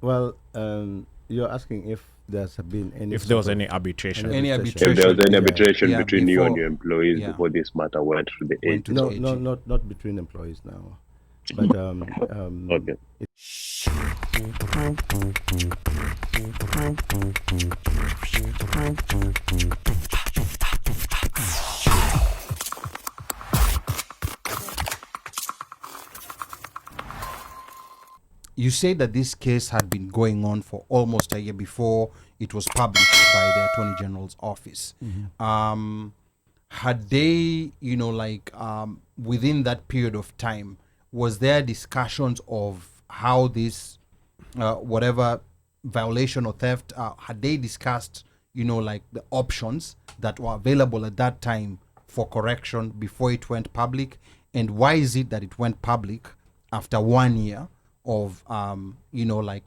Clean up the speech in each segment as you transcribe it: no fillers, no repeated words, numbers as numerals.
Well, you're asking if there's been any. If there was any arbitration. Any Any arbitration. If there was any Yeah. arbitration Yeah, between you and before- your employees yeah. before this matter went to the Went to AG. the No, AG. not between employees now, but Okay. You say that this case had been going on for almost a year before it was published by the Attorney General's office. Had they, within that period of time, was there discussions of how this, whatever violation or theft, had they discussed, the options that were available at that time for correction before it went public? And why is it that it went public after 1 year of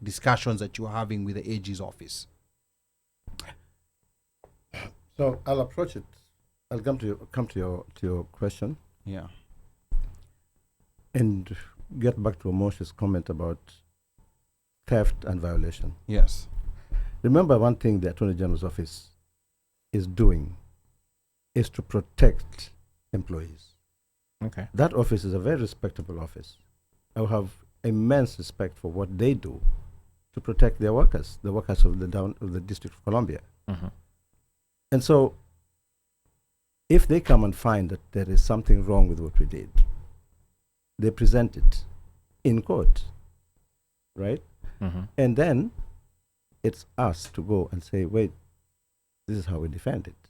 discussions that you're having with the AG's office? so I'll approach it. I'll come to your question Yeah. and get back to Moshe's comment about theft and violation. Yes. Remember, one thing the Attorney General's office is doing is to protect employees. Okay. That office is a very respectable office. I have immense respect for what they do to protect their workers, the workers of the District of Columbia. Mhm. And so, if they come and find that there is something wrong with what we did, they present it in court, right? Mhm. And then it's us to go and say, wait, this is how we defend it,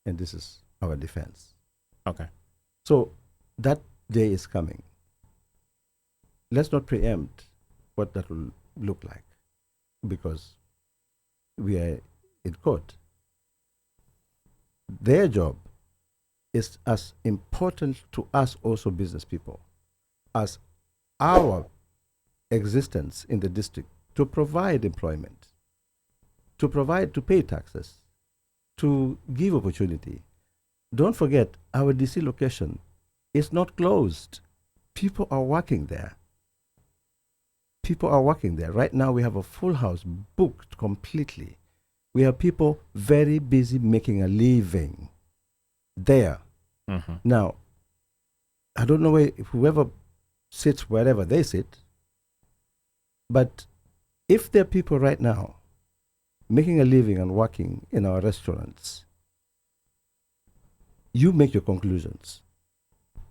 and this is our defense. Okay. So that day is coming. Let's not preempt what that will look like, because we are in court. Their job is as important to us also business people as our existence in the district, to provide employment, to pay taxes, to give opportunity. Don't forget, our DC location is not closed. People are working there. Right now we have a full house booked completely. We have people very busy making a living there. Mhm. Now, I don't know if whoever sits wherever they sit, but if there are people right now making a living and working in our restaurants, you make your conclusions,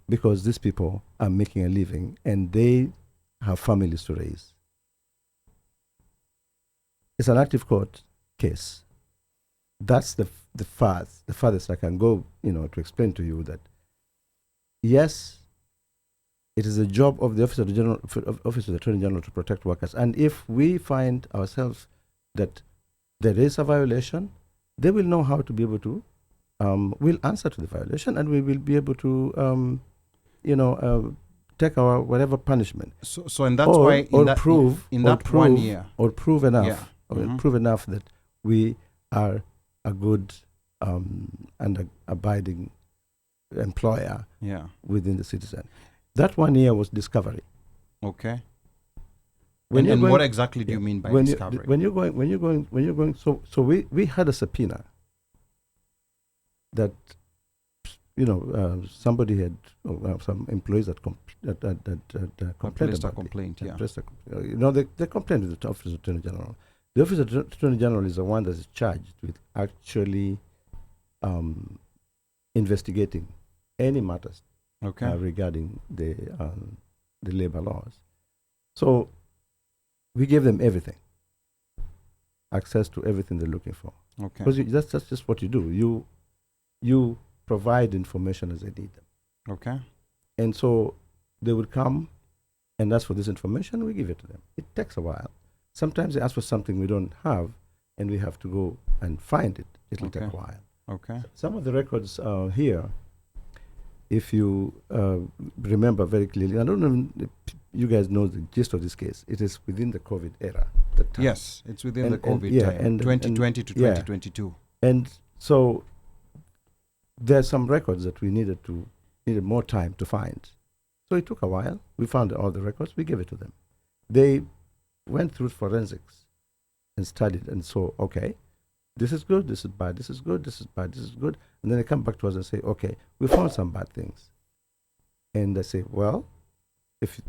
because these people are making a living and they have families to raise. It's an active court case. That's the farthest I can go, to explain to you that, yes, it is a job of the Office of the Attorney General to protect workers. And if we find ourselves that there is a violation, they will know how to be able to, we'll answer to the violation, and we will be able to, take our whatever punishment. So and that's why in that prove 1 year. or prove enough, Yeah. Mhm. prove enough that we are a good and abiding employer Yeah. within the citizen. That 1 year was discovery. Okay. When And you're what going- exactly do you mean by when discovery? when you're going, so we had a subpoena that somebody had some employees that complained Placed a about complaint, it. yeah. They complained to the Office of the Attorney General. The Office of the Attorney General is the one that is charged with actually investigating any matters Okay. regarding the labor laws. So we gave them everything, access to everything they're looking for. Okay. Because that's just what you do. You provide information as they need them. Okay. And so they would come and ask for this information, we give it to them. It takes a while. Sometimes they ask for something we don't have, and we have to go and find it. It'll take a Okay. while. Okay. Some of the records here, if you remember very clearly, I don't know if you guys know the gist of this case. It is within the COVID era. That time. Yes, it's within And- the COVID yeah, time, and- 2020 to yeah. 2022. And so there are some records that we needed more time to find. So it took a while. We found all the records. We gave it to them. They went through forensics and studied and saw, okay, this is good, this is bad, this is good, this is bad, this is good. And then they come back to us and say, okay, we found some bad things. And they say, well, if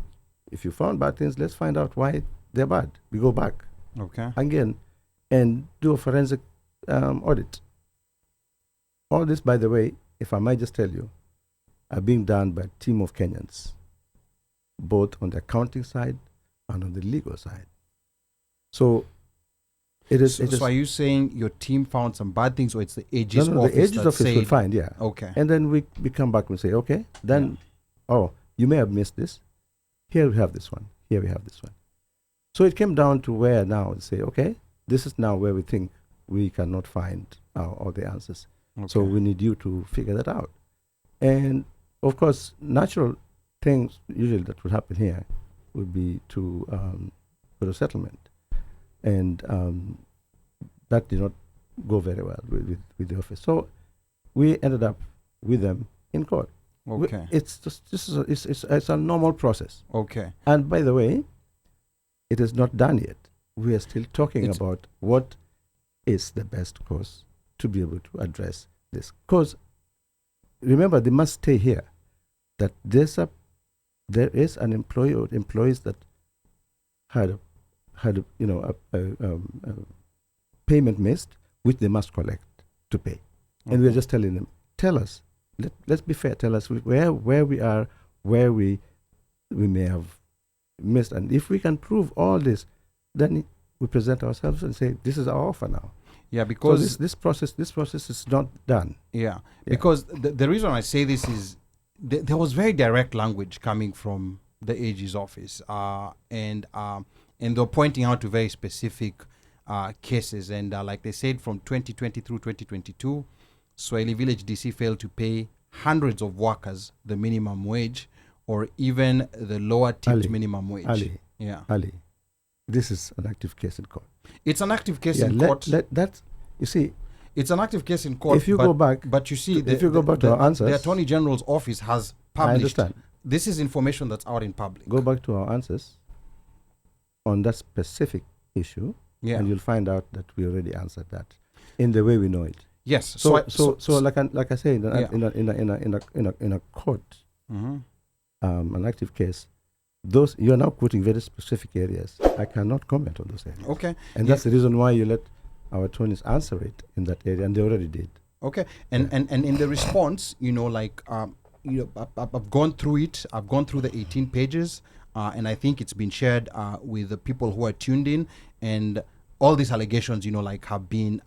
you found bad things, let's find out why they're bad. We go back Okay. again and do a forensic audit. All this, by the way, if I might just tell you, are being done by a team of Kenyans, both on the accounting side and on the legal side. So it is. So are you saying your team found some bad things, or it's the AG's no, office the AG's that office will said- find, yeah. Okay. And then we come back and say, okay, then, oh, you may have missed this. Here we have this one. Here we have this one. So it came down to where now to say, okay, this is now where we think we cannot find all the answers. So Okay. we need you to figure that out. And of course, natural things usually that would happen here would be to go to settlement. And that did not go very well with the office. So we ended up with them in court. Okay. It's just it's a normal process. Okay. And by the way, it is not done yet. We are still talking It's- about what is the best course to be able to address this. Because remember, they must stay here. That there is an employee or employees that had a payment missed, which they must collect to pay. And we're just telling them, tell us, let's be fair, tell us where we are, where we may have missed. And if we can prove all this, then we present ourselves and say, this is our offer now. Yeah, So because this process is not done. yeah, because the reason I say this is there was very direct language coming from the AG's office, and they're pointing out to very specific cases, and like they said, from 2020 through 2022, Swahili Village DC failed to pay hundreds of workers the minimum wage, or even the lower tipped Ali, minimum wage. Ali, this is an active case in court. It's an active case in court. You see, It's an active case in court. if you go back, but you see, if you go back to our answers, the Attorney General's office has I published. understand. This is information that's out in public. Go back to our answers on that specific issue, Yeah. and you'll find out that we already answered that in the way we know it. Yes. So like I say, Yeah. in a court, Mhm. an active case, those you're now quoting very specific areas. I cannot comment on those areas. Okay. And that's the reason why you let our attorneys answer it in that area, and they already did. Okay. And in the response, I've gone through it. I've gone through the 18 pages, and I think it's been shared with the people who are tuned in, and all these allegations, have been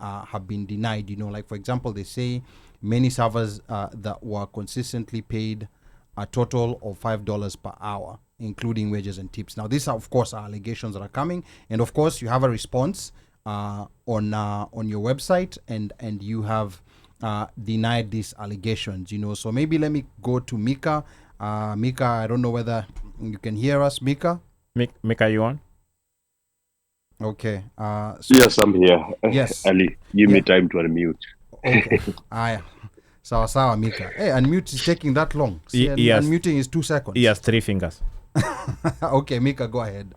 denied. Like, for example, they say many servers that were consistently paid a total of $5 per hour, including wages and tips. Now, these are, of course, are allegations that are coming, and of course, you have a response on your website, and you have denied these allegations. So maybe let me go to Mika. Mika, I don't know whether you can hear us, Mika. Mika, you on? Okay. Yes, I'm here. Yes. Ali, give me time to unmute. Okay. Sawa, Mika. Hey, unmute is taking that long. See, Yes. Unmuting is 2 seconds. He has 3 fingers. Okay, Mika, go ahead.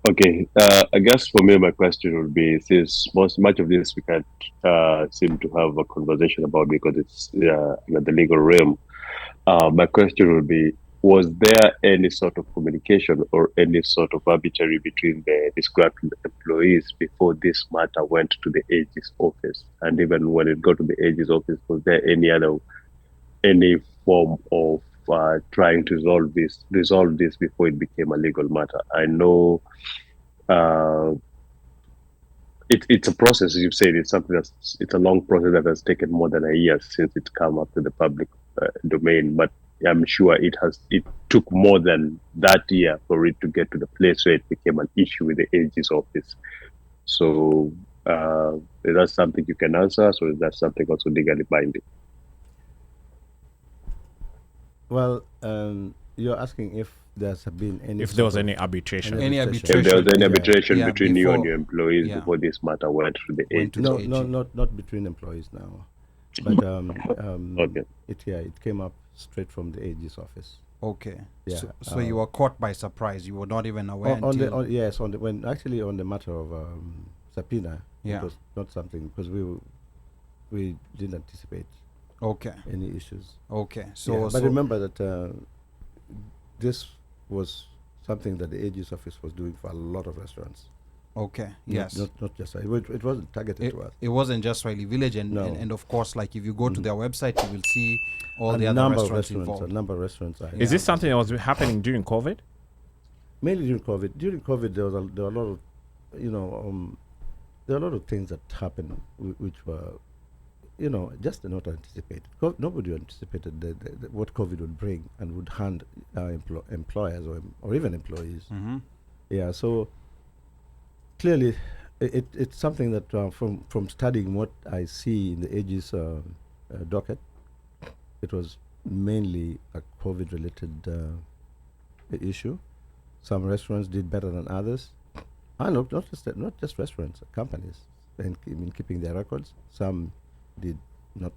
Okay. I guess for me, my question would be, since much of this we can't seem to have a conversation about because it's in the legal realm. My question would be, was there any sort of communication or any sort of arbitrary between the described employees before this matter went to the AG's office? And even when it got to the AG's office, was there any form of trying to resolve this before it became a legal matter? I know it's a process, as you've said. It's something it's a long process that has taken more than a year since it came up to the public domain. But I'm sure it took more than that year for it to get to the place where it became an issue with the AG's office. So is that something you can answer, or is that something also legally binding? Well, you're asking if there's been any. If there was any arbitration. Any If arbitration. there was any arbitration Yeah, between you and before- your employees yeah. before this matter went to the Went AG? to- No, not between employees now, but Okay. it came up straight from the AG's office. Okay. Yeah, So you were caught by surprise. You were not even aware on the until... yes, on the when actually on the matter of subpoena, Yeah. it was not something because we didn't anticipate Okay. any issues. Okay. Yeah, So, but remember that this was something that the AG's office was doing for a lot of restaurants. okay. Yes. Not just it wasn't targeted to us. It wasn't just Swahili Village, and, No. and of course, like if you go to their website, you will see all A the other number of restaurants A involved. number of restaurants. Are Is this something that was happening during COVID? mainly during COVID? During COVID, there were a lot of, there were a lot of things that happened which were, just not anticipated. Nobody anticipated what COVID would bring and would hand employers or even employees. Mm-hmm. Yeah, so clearly, it's something that from studying what I see in the AG's docket, it was mainly a COVID-related issue. Some restaurants did better than others, and not just restaurants, companies, in keeping their records. Some did not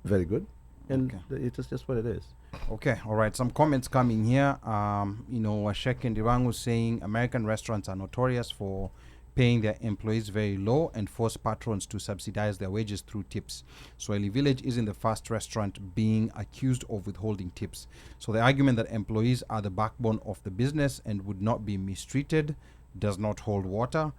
very good, and it is just what it is. Okay, all right. Some comments coming here. Washek Ndirangu saying American restaurants are notorious for paying their employees very low and force patrons to subsidize their wages through tips. Swahili Village isn't the first restaurant being accused of withholding tips. So the argument that employees are the backbone of the business and would not be mistreated does not hold water.